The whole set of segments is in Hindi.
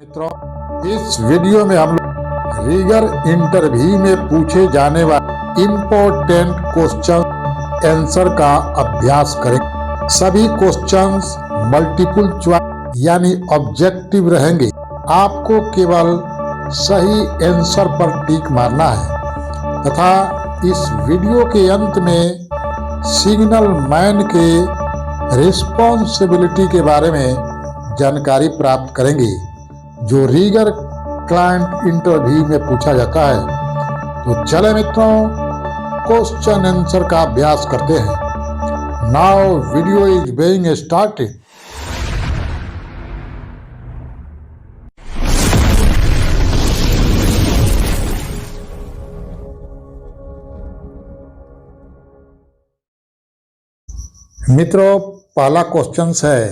मित्रों, इस वीडियो में हम लोग रीगर इंटरव्यू में पूछे जाने वाले इम्पोर्टेंट क्वेश्चन आंसर का अभ्यास करेंगे। सभी क्वेश्चंस मल्टीपल चॉइस यानी ऑब्जेक्टिव रहेंगे। आपको केवल सही आंसर पर टिक मारना है तथा इस वीडियो के अंत में सिग्नल मैन के रिस्पॉन्सिबिलिटी के बारे में जानकारी प्राप्त करेंगे जो रीगर क्लाइंट इंटरव्यू में पूछा जाता है। तो चले मित्रों, क्वेश्चन आंसर का अभ्यास करते हैं। Now video is being started. मित्रों, पहला क्वेश्चन है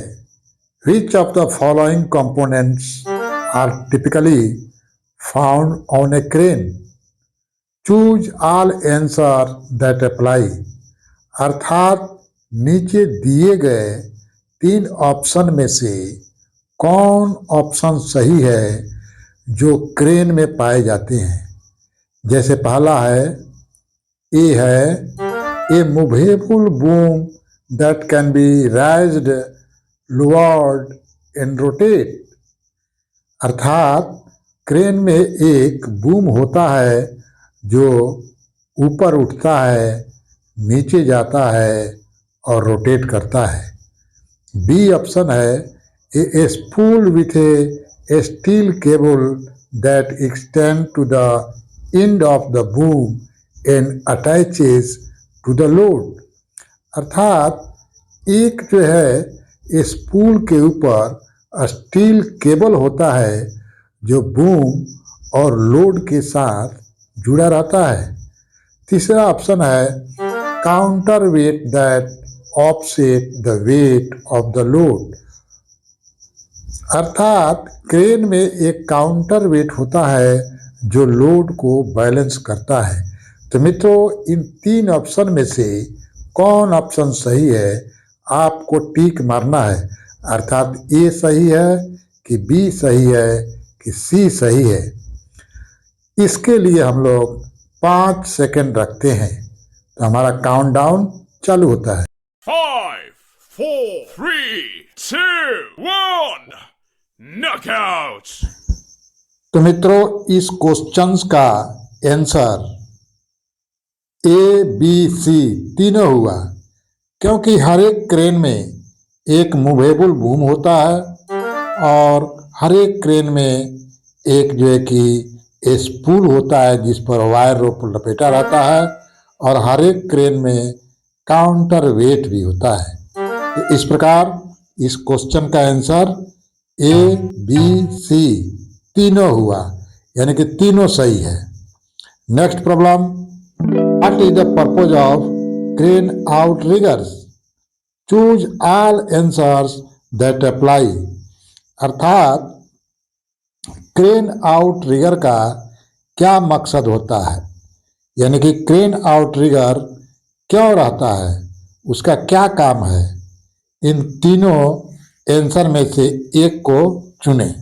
which of the following components are typically found on a crane. Choose all answer that apply. अर्थात नीचे दिए गए तीन ऑप्शन में से कौन ऑप्शन सही है जो क्रेन में पाए जाते हैं। जैसे पहला है a movable boom that can be raised lowered and rotate. अर्थात क्रेन में एक बूम होता है जो ऊपर उठता है, नीचे जाता है और रोटेट करता है। बी ऑप्शन है a spool with a steel cable that extend to the end of the boom and attaches to the load. अर्थात एक जो है स्पूल के ऊपर स्टील केबल होता है जो बूम और लोड के साथ जुड़ा रहता है। तीसरा ऑप्शन है counter wait that offset the weight of the load. अर्थात क्रेन में एक काउंटर वेट होता है जो लोड को बैलेंस करता है। तो मित्रों, इन तीन ऑप्शन में से कौन ऑप्शन सही है आपको टिक मारना है। अर्थात ए सही है कि बी सही है कि सी सही है। इसके लिए हम लोग 5 सेकंड रखते हैं तो हमारा काउंटडाउन चालू होता है। 5, 4, 3, 2, 1, नॉकआउट। तो मित्रों, इस क्वेश्चंस का आंसर ए बी सी तीनों हुआ, क्योंकि हर एक क्रेन में एक मूवेबल बूम होता है और हर एक क्रेन में एक जो है कि स्पूल होता है जिस पर वायर रोप लपेटा रहता है और हर एक क्रेन में काउंटर वेट भी होता है। तो इस प्रकार इस क्वेश्चन का आंसर ए बी सी तीनों हुआ, यानी कि तीनों सही है। Next problem, what is the purpose of crane outriggers? Choose all answers that apply. अर्थात क्रेन आउटरिगर का क्या मकसद होता है, यानी कि क्रेन आउटरिगर क्यों रहता है, उसका क्या काम है। इन तीनों आंसर में से एक को चुनें।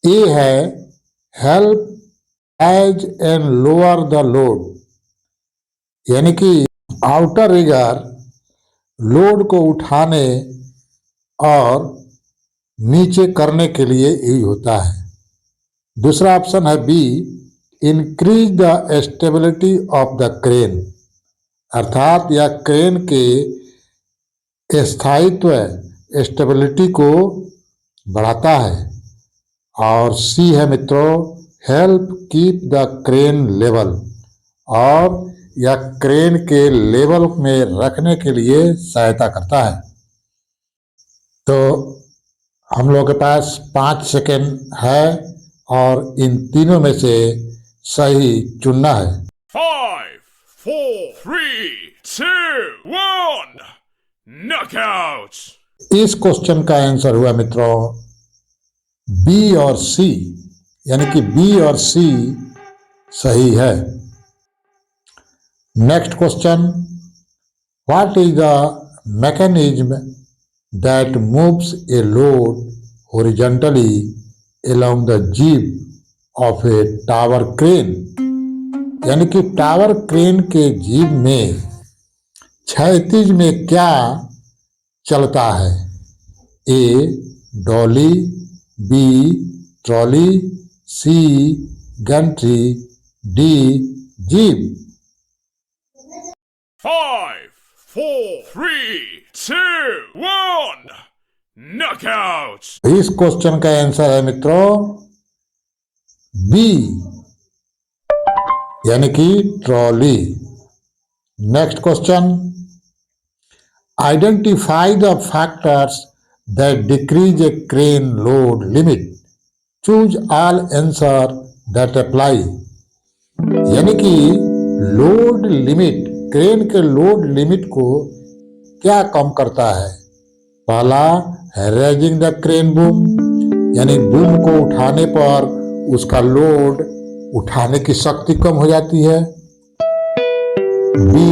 ए है help rise and lower the load, यानी कि आउटर रिगर लोड को उठाने और नीचे करने के लिए यूज होता है। दूसरा ऑप्शन है be increase the stability of the crane. अर्थात यह क्रेन के स्थायित्व स्टेबिलिटी को बढ़ाता है। और सी है मित्रों help keep the crane level, और यह क्रेन के लेवल में रखने के लिए सहायता करता है। तो हम लोग के पास 5 सेकंड है और इन तीनों में से सही चुनना है। 5, 4, 3, 2, 1, नॉकआउट। इस क्वेश्चन का आंसर हुआ मित्रों बी और सी, यानी कि बी और सी सही है। Next question, what is the mechanism that moves a load horizontally along the jib of a tower crane, यानी कि टावर क्रेन के जीब में क्षैतिज में क्या चलता है? ए डॉली, बी ट्रॉली, सी गंट्री, डी जीब। 5, 4, 3, 2, 1. Knockout! इस क्वेश्चन का आंसर है मित्रों बी, यानी कि trolley. Next question, identify the factors that decrease A crane load limit, choose all answer that apply, यानी कि लोड लिमिट, क्रेन के लोड लिमिट को क्या कम करता है? पहला, रेजिंग द क्रेन बूम, यानी बूम को उठाने पर उसका लोड उठाने की शक्ति कम हो जाती है। बी,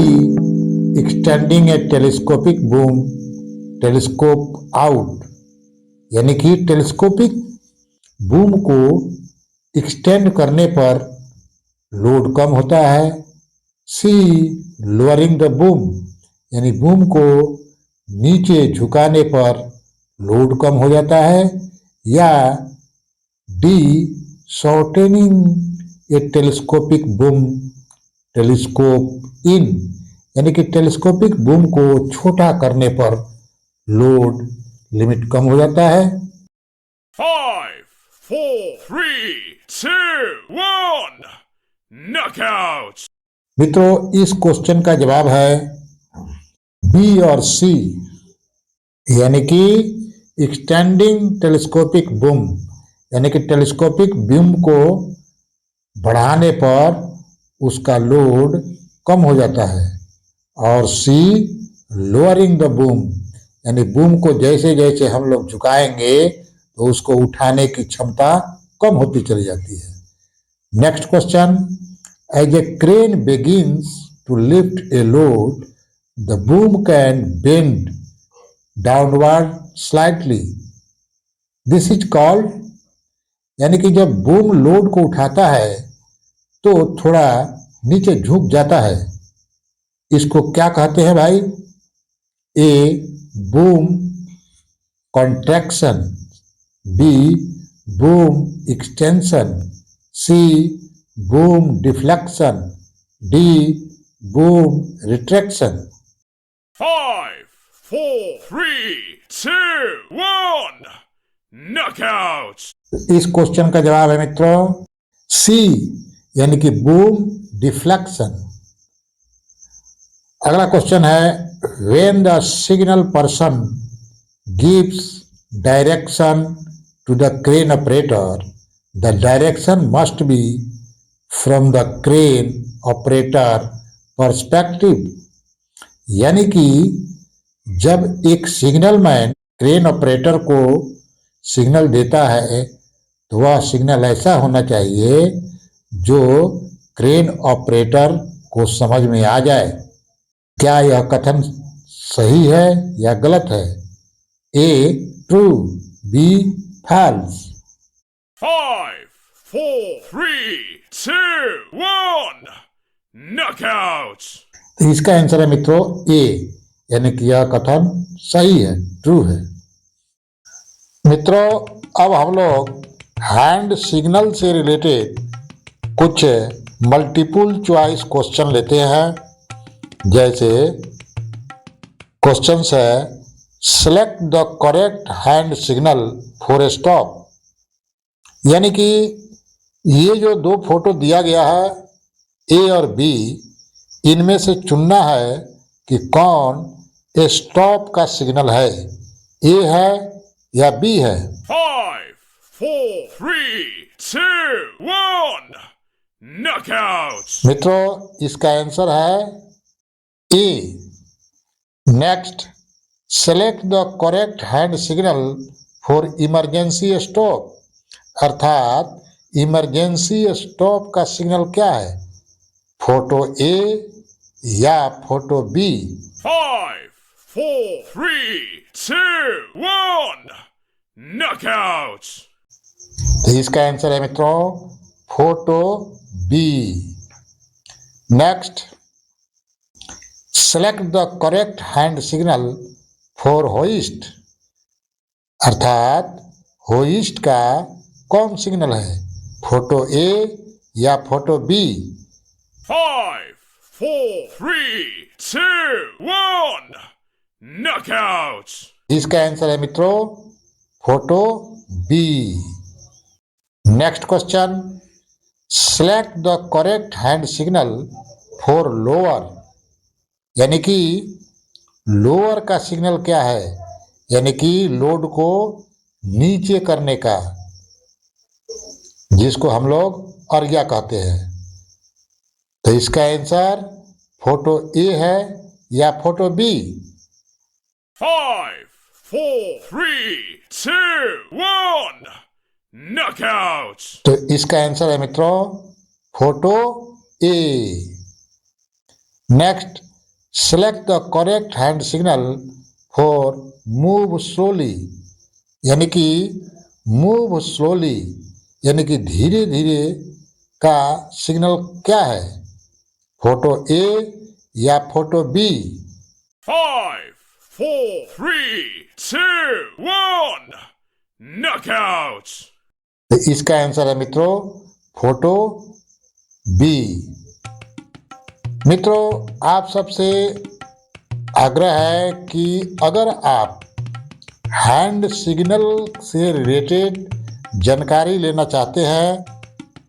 एक्सटेंडिंग ए टेलीस्कोपिक बूम, टेलीस्कोप आउट, यानी कि टेलीस्कोपिक बूम को एक्सटेंड करने पर लोड कम होता है। सी, लोअरिंग द बूम, यानी बूम को नीचे झुकाने पर लोड कम हो जाता है। या डी, शॉर्टेनिंग ए टेलीस्कोपिक बूम, टेलीस्कोप इन, यानी कि टेलीस्कोपिक बूम को छोटा करने पर लोड लिमिट कम हो जाता है। 5, 4, 3, 2, 1. Knockout! मित्रों, इस क्वेश्चन का जवाब है बी और सी, यानी कि एक्सटेंडिंग टेलीस्कोपिक बूम, यानी कि टेलीस्कोपिक बूम को बढ़ाने पर उसका लोड कम हो जाता है। और सी, लोअरिंग द बूम, यानी बूम को जैसे जैसे हम लोग झुकाएंगे तो उसको उठाने की क्षमता कम होती चली जाती है। Next question, as a crane begins to lift a load, the boom can bend downward slightly. This is called, यानी कि जब बूम लोड को उठाता है तो थोड़ा नीचे झुक जाता है। इसको क्या कहते हैं भाई? A, boom contraction, B, boom extension, C, boom deflection, D, boom retraction. 5, 4, 3, 2, 1. Knockout! इस क्वेश्चन का जवाब है मित्रों सी, यानी कि बूम डिफ्लेक्शन। अगला क्वेश्चन है, when the signal person gives direction to the crane operator, the direction must be from the crane operator perspective, यानी कि जब एक सिग्नल मैन क्रेन ऑपरेटर को सिग्नल देता है तो वह सिग्नल ऐसा होना चाहिए जो क्रेन ऑपरेटर को समझ में आ जाए। क्या यह कथन सही है या गलत है? ए, ट्रू, बी, फॉल्स। 5, 4, 3, 2, 1. Knockout! तो इसका आंसर है मित्रों ए, यानी कि यह कथन सही है, ट्रू है। मित्रों, अब हम लोग हैंड सिग्नल से रिलेटेड कुछ मल्टीपल चॉइस क्वेश्चन लेते हैं। जैसे क्वेश्चन है, select the correct hand signal for a stop, यानी कि ये जो दो फोटो दिया गया है ए और बी, इनमें से चुनना है कि कौन ए स्टॉप का सिग्नल है, ए है या बी है। 5, 4, 3, 2, 1. Knockout! मित्रों, इसका आंसर है A. Next, select the correct hand signal for emergency stop, अर्थात इमरजेंसी स्टॉप का सिग्नल क्या है, फोटो ए या फोटो बी। 5, 4, 3, 2, 1. Knockout! तो इसका आंसर है मित्रों photo B. Next, select the correct hand signal for hoist, अर्थात होइस्ट का कौन सिग्नल है, फोटो ए या फोटो बी। 5, 4, 3, 2, 1. Knockout. इसका आंसर है मित्रों photo B. Next question, select the correct hand signal for lower, यानी कि लोअर का सिग्नल क्या है, यानी कि लोड को नीचे करने का, जिसको हम लोग अर्या कहते हैं। तो इसका आंसर फोटो ए है या फोटो बी। 5, 4, 3, 2, 1. Knockout. तो इसका आंसर है मित्रों photo A. Next, select the correct hand signal for move slowly, यानी कि मूव स्लोली यानी कि धीरे धीरे का सिग्नल क्या है, फोटो ए या फोटो बी। 5, 4, 3, 2, 1. Knockout. तो इसका आंसर है मित्रों फोटो बी। मित्रों, आप सबसे आग्रह है कि अगर आप हैंड सिग्नल से रिलेटेड जानकारी लेना चाहते हैं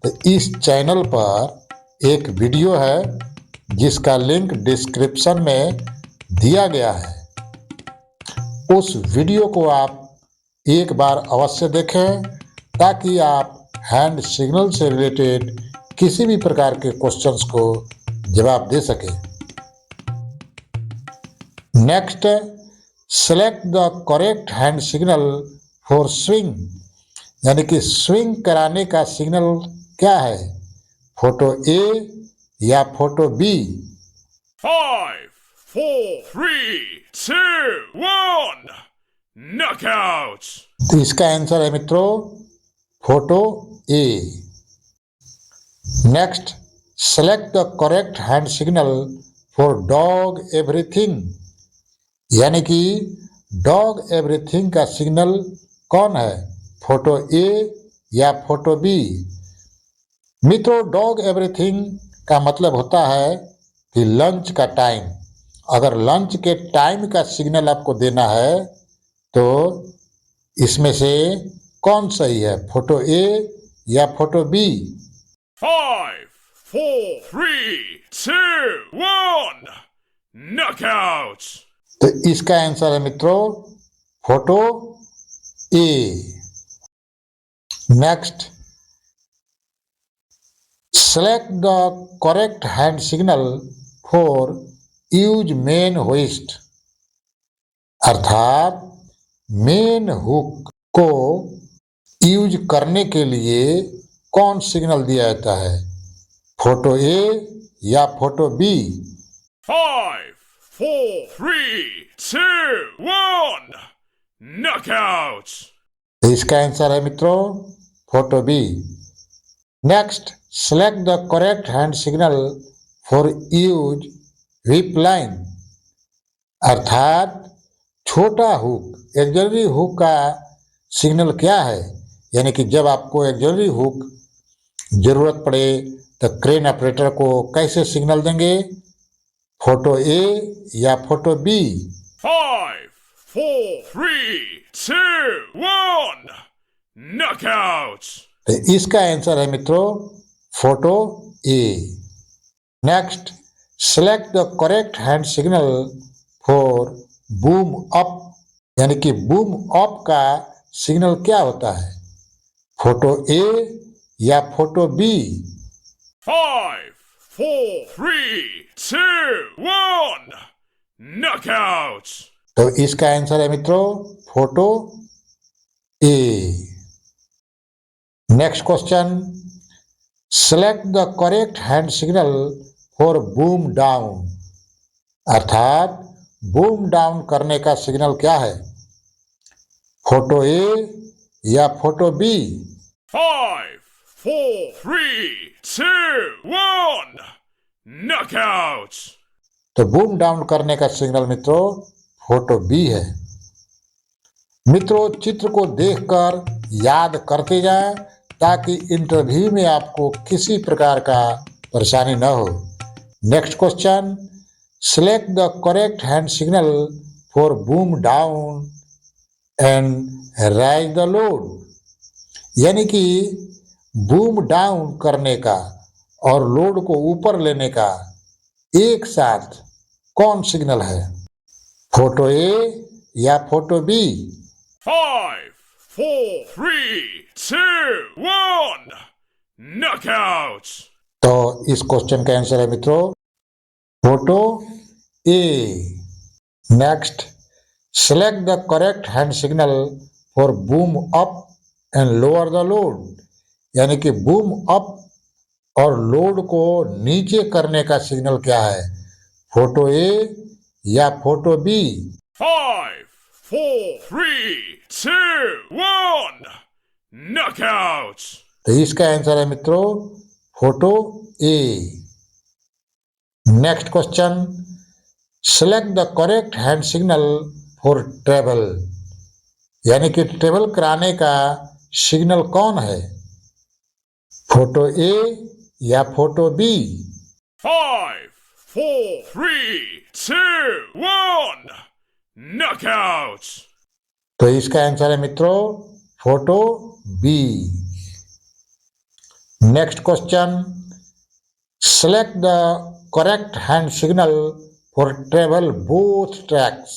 तो इस चैनल पर एक वीडियो है जिसका लिंक डिस्क्रिप्शन में दिया गया है। उस वीडियो को आप एक बार अवश्य देखें ताकि आप हैंड सिग्नल से रिलेटेड किसी भी प्रकार के क्वेश्चंस को जवाब दे सकें। Next, select the correct hand signal for swing, यानी कि स्विंग कराने का सिग्नल क्या है, फोटो ए या फोटो बी। 5, 4, 3, 2, 1. Knockout. तो इसका आंसर है मित्रों photo A. Next, select the correct hand signal for dog everything, यानी कि डॉग एवरीथिंग का सिग्नल कौन है, फोटो ए या फोटो बी। मित्रों, डॉग एवरीथिंग का मतलब होता है कि लंच का टाइम। अगर लंच के टाइम का सिग्नल आपको देना है तो इसमें से कौन सही है, फोटो ए या फोटो बी। 5, 4, 3, 2, 1. Knockout. तो इसका आंसर है मित्रों photo A. Next, select the correct hand signal for use main hoist, अर्थात मेन हुक को यूज करने के लिए कौन सिग्नल दिया जाता है, फोटो ए या फोटो बी। 5, 4, 3, 2, 1. Knockout. तो इसका आंसर है मित्रों photo B. Next, select the correct hand signal for use whip line, अर्थात छोटा हुक, एक्सिलरी हुक का सिग्नल क्या है, यानी कि जब आपको एक्सिलरी हुक जरूरत पड़े तो क्रेन ऑपरेटर को कैसे सिग्नल देंगे, फोटो ए या फोटो बी। 5, 4, 3, 2, 1. Knockout. तो इसका आंसर है मित्रों photo A. Next, select the correct hand signal for boom up, यानी कि बूम अप का सिग्नल क्या होता है, फोटो ए या फोटो बी। 5, 4, 3, 2, 1. Knockout. तो इसका आंसर है मित्रों photo A. Next question, select the correct hand signal for boom down, अर्थात बूम डाउन करने का सिग्नल क्या है, फोटो ए या फोटो बी। 5, 4, 3, 2, 1. Knockout. तो बूम डाउन करने का सिग्नल मित्रों फोटो बी है। मित्रों चित्र को देखकर याद करते जाएं ताकि इंटरव्यू में आपको किसी प्रकार का परेशानी न हो। Next question, select the correct hand signal for boom down and rise the load. यानी कि बूम डाउन करने का और लोड को ऊपर लेने का एक साथ कौन सिग्नल है, फोटो ए या फोटो बी? 5, 4, 3, 2, 1. Knockout. तो इस क्वेश्चन का आंसर है मित्रों photo A. Next, select the correct hand signal for boom up and lower the load. यानी कि बूम अप और लोड को नीचे करने का सिग्नल क्या है, फोटो ए या फोटो बी? 5, 4, 3, 2, 1. Knockout. तो इसका आंसर है मित्रों photo A. Next question, select the correct hand signal for travel. यानी कि ट्रेवल कराने का सिग्नल कौन है, फोटो ए या फोटो बी? 5, 4, 3, 2, 1. Knockout. तो इसका आंसर है मित्रों photo B. Next question, select the correct hand signal for travel both tracks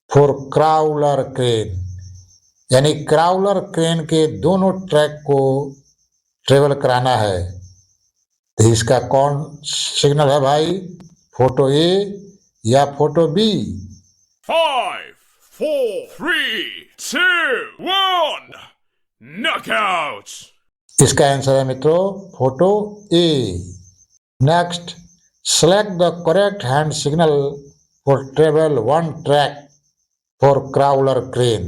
for crawler crane. यानी क्राउलर क्रेन के दोनों ट्रैक को ट्रेवल कराना है, तो इसका कौन सिग्नल है भाई, फोटो ए या फोटो बी? 5, 4, 3, 2, 1. Knockout. इसका आंसर है मित्रों photo A. Next, select the correct hand signal for travel one track for crawler crane.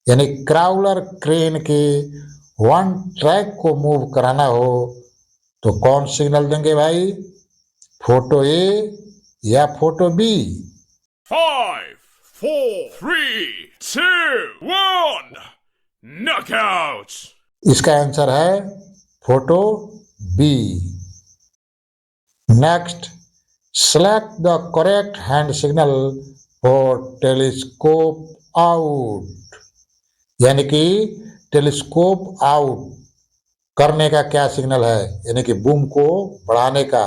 यानी क्राउलर क्रेन के वन ट्रैक को मूव कराना हो तो कौन सिग्नल देंगे भाई, फोटो ए या फोटो बी? 5, 4, 3, 2, 1. Knockout. इसका आंसर है photo B. Next, select the correct hand signal for telescope out. यानी कि टेलीस्कोप आउट करने का क्या सिग्नल है, यानी कि बूम को बढ़ाने का,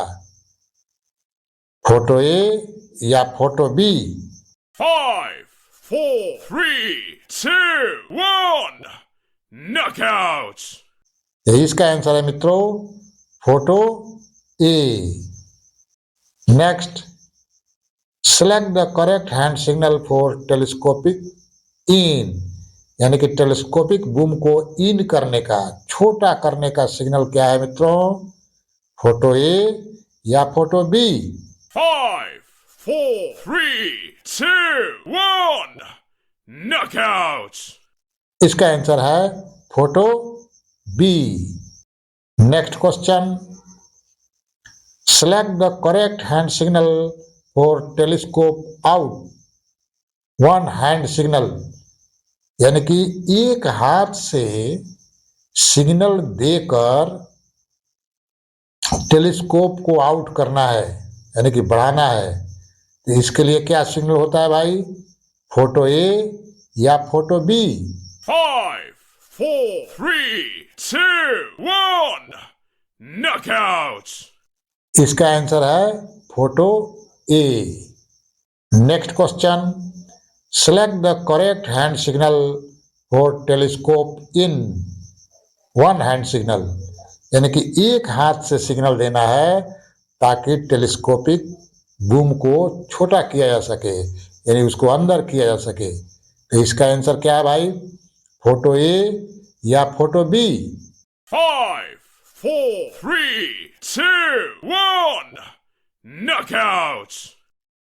फोटो ए या फोटो बी? 5, 4, 3, 2, 1. Knockout. इसका आंसर है मित्रों photo A. Next, select the correct hand signal for telescopic in. यानी कि टेलीस्कोपिक बूम को इन करने का, छोटा करने का सिग्नल क्या है मित्रों, फोटो ए या फोटो बी? 5, 4, 3, 2, 1. Knockout. इसका आंसर है photo B. Next question, select the correct hand signal for telescope out one hand signal. यानी कि एक हाथ से सिग्नल देकर टेलीस्कोप को आउट करना है, यानी कि बढ़ाना है, तो इसके लिए क्या सिग्नल होता है भाई, फोटो ए या फोटो बी? 5, 4, 3, 2, 1. Knockout. इसका आंसर है photo A. Next question, select the correct hand signal for telescope in one hand signal. यानी कि एक हाथ से सिग्नल देना है ताकि टेलीस्कोपिक बूम को छोटा किया जा सके, यानी उसको अंदर किया जा सके। तो इसका आंसर क्या है भाई, फोटो ए या फोटो बी? 5, 4, 3, 2, 1. Knockout.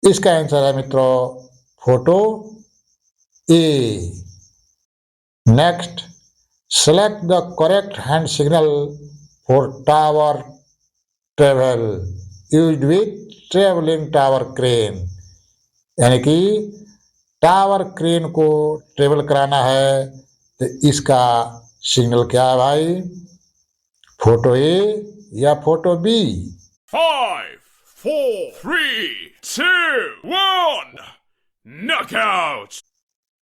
इसका आंसर है मित्रों photo A. Next, select the correct hand signal for tower travel used with traveling tower crane। यानी कि टावर क्रेन को ट्रेवल कराना है तो इसका सिग्नल क्या है भाई? फोटो ए या फोटो बी? 5, 4, 3, 2, 1. Knockout!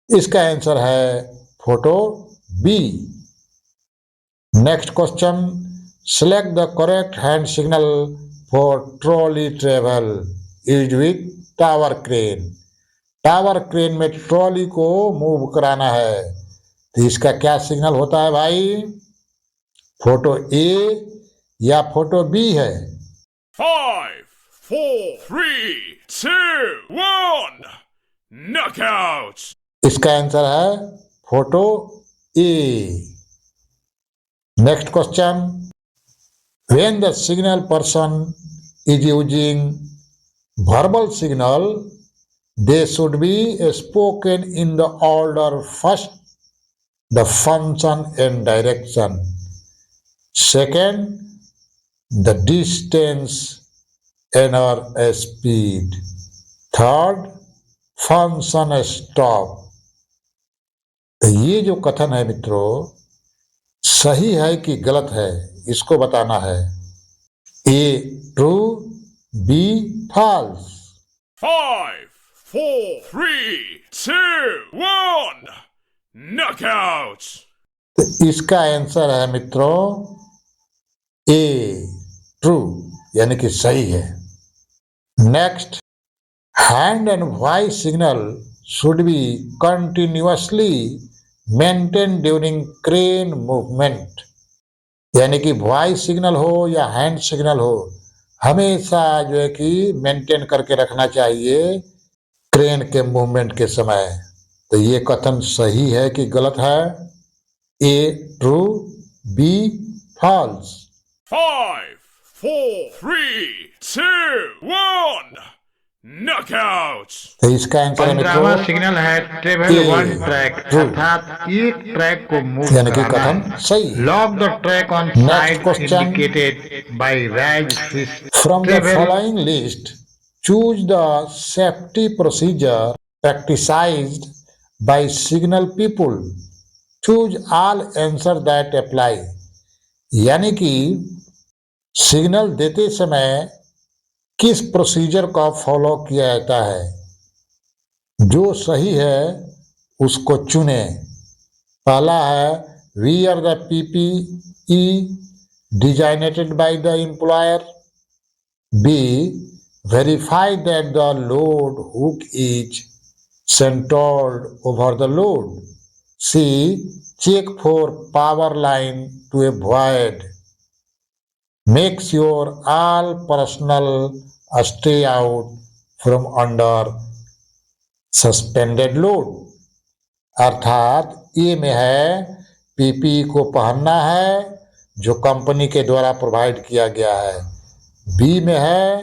इसका आंसर है photo B. Next question, select the correct hand signal for trolley travel used with tower crane. Tower crane में ट्रॉली को मूव कराना है तो इसका क्या सिग्नल होता है भाई? फोटो ए या फोटो बी है? 5, 4, 3, 2, 1. Knockout! इसका आंसर है photo A. Next question, when the signal person is using verbal signal, they should be spoken in the order first the function and direction, second the distance and or speed, third function stop। तो ये जो कथन है मित्रों, सही है कि गलत है, इसको बताना है। ए ट्रू, बी फॉल्स। 5, 4, 3, 2, 1. Knockout! तो इसका आंसर है मित्रों ए ट्रू, यानी कि सही है। Next, hand and voice signal should be continuously maintain during crane movement. यानी कि वॉइस सिग्नल हो या हैंड सिग्नल हो, हमेशा जो है कि मेंटेन करके रखना चाहिए क्रेन के मूवमेंट के समय। तो ये कथन सही है कि गलत है? ए ट्रू, बी फॉल्स। 5, 4, 3, 2, 1. Knockout! तो इसका आंसर है पंद्रहवां मित्रों सिग्नल है ट्रेवल ए, वन ट्रैक, ट्रू। अर्थात एक ट्रैक को मूव यानी कि कराना कथन है। सही। Lock the track on Next side question. Indicated by red fish. From the following list, choose the safety procedure practiced by signal people. Choose all answer that apply। यानी कि सिग्नल देते समय किस प्रोसीजर का फॉलो किया जाता है, जो सही है उसको चुने। पहला है wear the PPE designated by the employer, B verify that the load hook is centered over the load, C check for power line to avoid, make sure all personnel stay out from under suspended load। अर्थात ए में है पीपीई को पहनना है जो कंपनी के द्वारा प्रोवाइड किया गया है, बी में है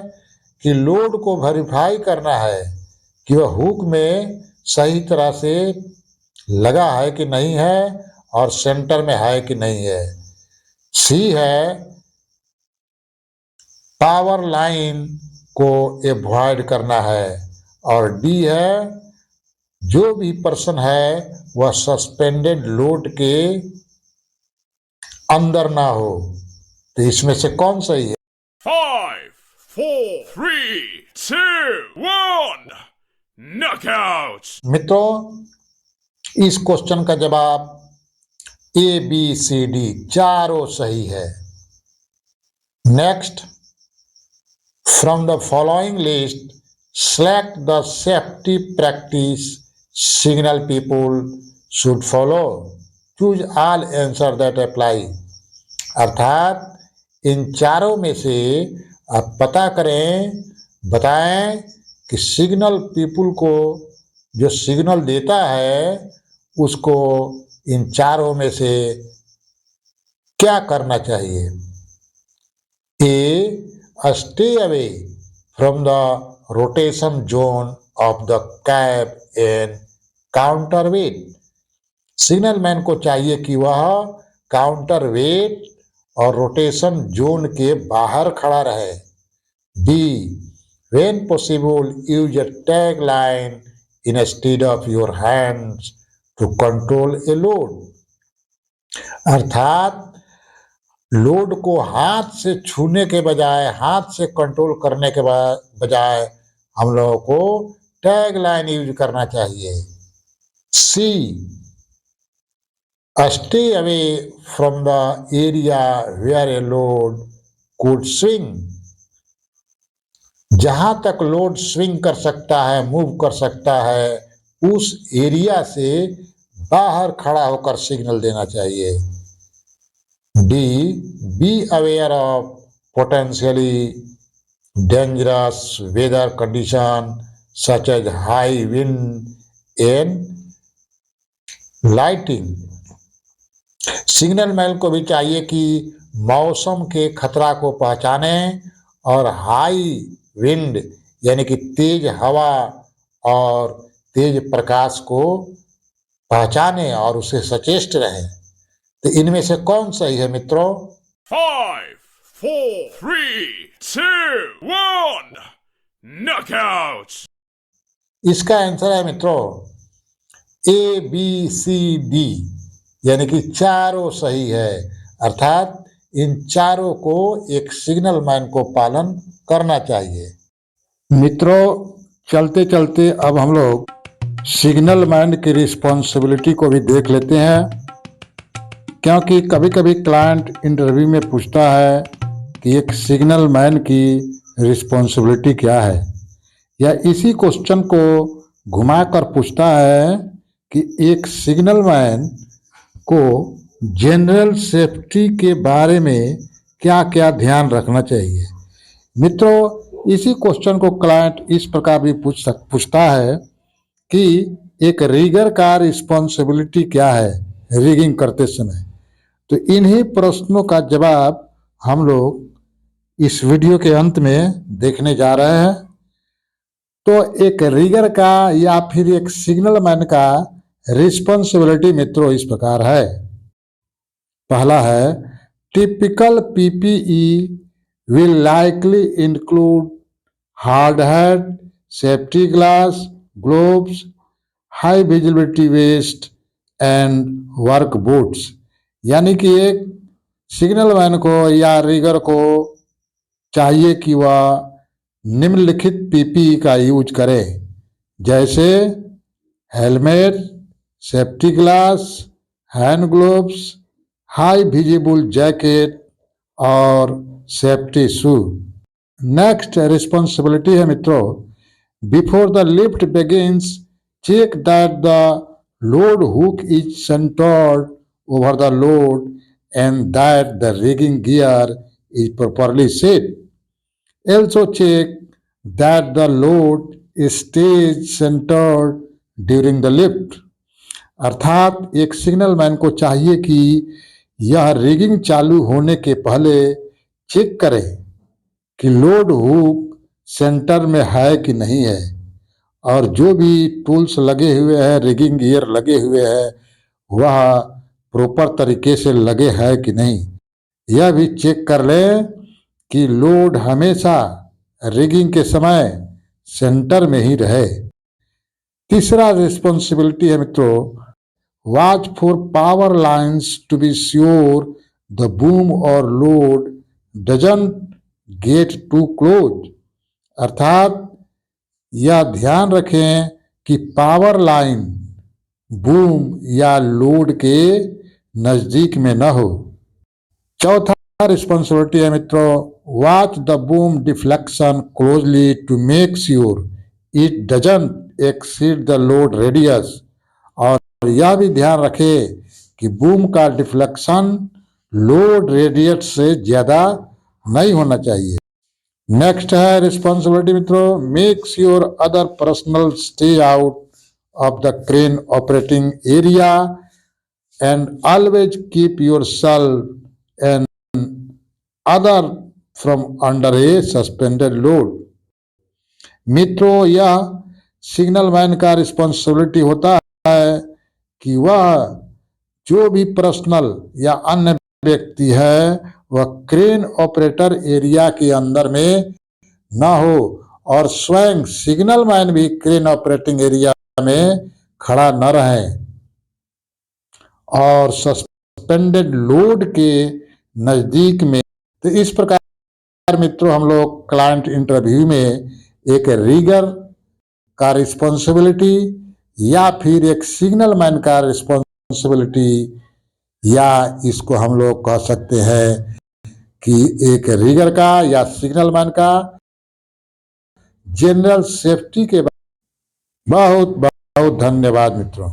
कि लोड को वेरीफाई करना है कि वह हुक में सही तरह से लगा है कि नहीं है और सेंटर में है कि नहीं है, सी है पावर लाइन को एवॉइड करना है और डी है जो भी पर्सन है वह सस्पेंडेड लोड के अंदर ना हो। तो इसमें से कौन सही है? 5, 4, 3, 2, 1. Knockout! मित्रों, इस क्वेश्चन का जवाब ए बी सी डी चारों सही है। Next, from the following list select the safety practice signal people should follow, choose all answer that apply। अर्थात इन चारों में से आप पता करें, बताएं कि सिग्नल पीपुल को जो सिग्नल देता है उसको इन चारों में से क्या करना चाहिए। A stay away from the rotation zone of the cab and counterweight, signal man को चाहिए कि वह काउंटर वेट और रोटेशन जोन के बाहर खड़ा रहे। B, when possible use a tag line instead of your hands to control a load। अर्थात लोड को हाथ से छूने के बजाय, हाथ से कंट्रोल करने के बजाय हम लोगों को टैग लाइन यूज करना चाहिए। C, stay away from the area where a load could swing. जहां तक लोड स्विंग कर सकता है, मूव कर सकता है, उस एरिया से बाहर खड़ा होकर सिग्नल देना चाहिए। D, be aware of potentially dangerous weather condition such as high wind and lighting. Signal man को भी चाहिए कि मौसम के खतरा को पहचाने और हाई विंड यानी कि तेज हवा और तेज प्रकाश को पहचाने और उसे सचेष्ट रहे। तो इनमें से कौन सही है मित्रों? 5, 4, 3, 2, 1, knockout! इसका आंसर है मित्रों ए, बी, सी, डी, यानी कि चारों सही है। अर्थात इन चारों को एक सिग्नल मैन को पालन करना चाहिए। मित्रों, चलते चलते अब हम लोग सिग्नल मैन की रिस्पॉन्सिबिलिटी को भी देख लेते हैं, क्योंकि कभी कभी क्लाइंट इंटरव्यू में पूछता है कि एक सिग्नल मैन की रिस्पॉन्सिबिलिटी क्या है, या इसी क्वेश्चन को घुमाकर पूछता है कि एक सिग्नल मैन को जनरल सेफ्टी के बारे में क्या क्या ध्यान रखना चाहिए। मित्रों, इसी क्वेश्चन को क्लाइंट इस प्रकार भी पूछता है कि एक रिगर का रिस्पॉन्सिबिलिटी क्या है रिगिंग करते समय। तो इन्हीं प्रश्नों का जवाब हम लोग इस वीडियो के अंत में देखने जा रहे हैं। तो एक रिगर का या फिर एक सिग्नल मैन का रिस्पॉन्सिबिलिटी मित्रों इस प्रकार है। पहला है, typical PPE will likely include hard hat, safety glass, gloves, high visibility vest and work boots. यानी कि एक सिग्नल मैन को या रिगर को चाहिए कि वह निम्नलिखित पीपीई का यूज करे, जैसे helmet, safety glass, hand gloves, high visible jacket और सेफ्टी शू। नेक्स्ट रिस्पॉन्सिबिलिटी है मित्रों, before the lift begins check that the load hook is centred over the load and that the rigging gear is properly set. Also check that the load stays centered during the lift. अर्थात एक सिग्नल मैन को चाहिए कि यह रिगिंग चालू होने के पहले चेक करे कि लोड हुक सेंटर में है कि नहीं है, और जो भी टूल्स लगे हुए हैं, रिगिंग गियर लगे हुए हैं, वह प्रॉपर तरीके से लगे हैं कि नहीं। यह भी चेक कर लें कि लोड हमेशा रिगिंग के समय सेंटर में ही रहे। तीसरा रिस्पॉन्सिबिलिटी है मित्रों, watch for power lines to be sure the boom और load doesn't get too close. अर्थात यह ध्यान रखें कि पावर लाइन बूम या लोड के नजदीक में न हो। चौथा रिस्पॉन्सिबिलिटी है मित्रों, watch the boom deflection closely to make sure it doesn't exceed the load radius. और यह भी ध्यान रखे कि बूम का डिफ्लेक्शन लोड रेडियस से ज्यादा नहीं होना चाहिए। नेक्स्ट है रिस्पॉन्सिबिलिटी मित्रों, make sure other personal stay out of the crane operating area and always keep yourself and other from under a suspended load। मित्रों, यह सिग्नल मैन का रिस्पॉन्सिबिलिटी होता है कि वह जो भी पर्सनल या अन्य व्यक्ति है वह क्रेन ऑपरेटर एरिया के अंदर में न हो और स्वयं सिग्नल मैन भी क्रेन ऑपरेटिंग एरिया में खड़ा न रहे और सस्पेंडेड लोड के नजदीक में। तो इस प्रकार मित्रों हम लोग क्लाइंट इंटरव्यू में एक रिगर का रिस्पॉन्सिबिलिटी या फिर एक सिग्नल मैन का रिस्पॉन्सिबिलिटी या इसको हम लोग कह सकते हैं कि एक रिगर का या सिग्नल मैन का जनरल सेफ्टी के। बहुत बहुत धन्यवाद मित्रों।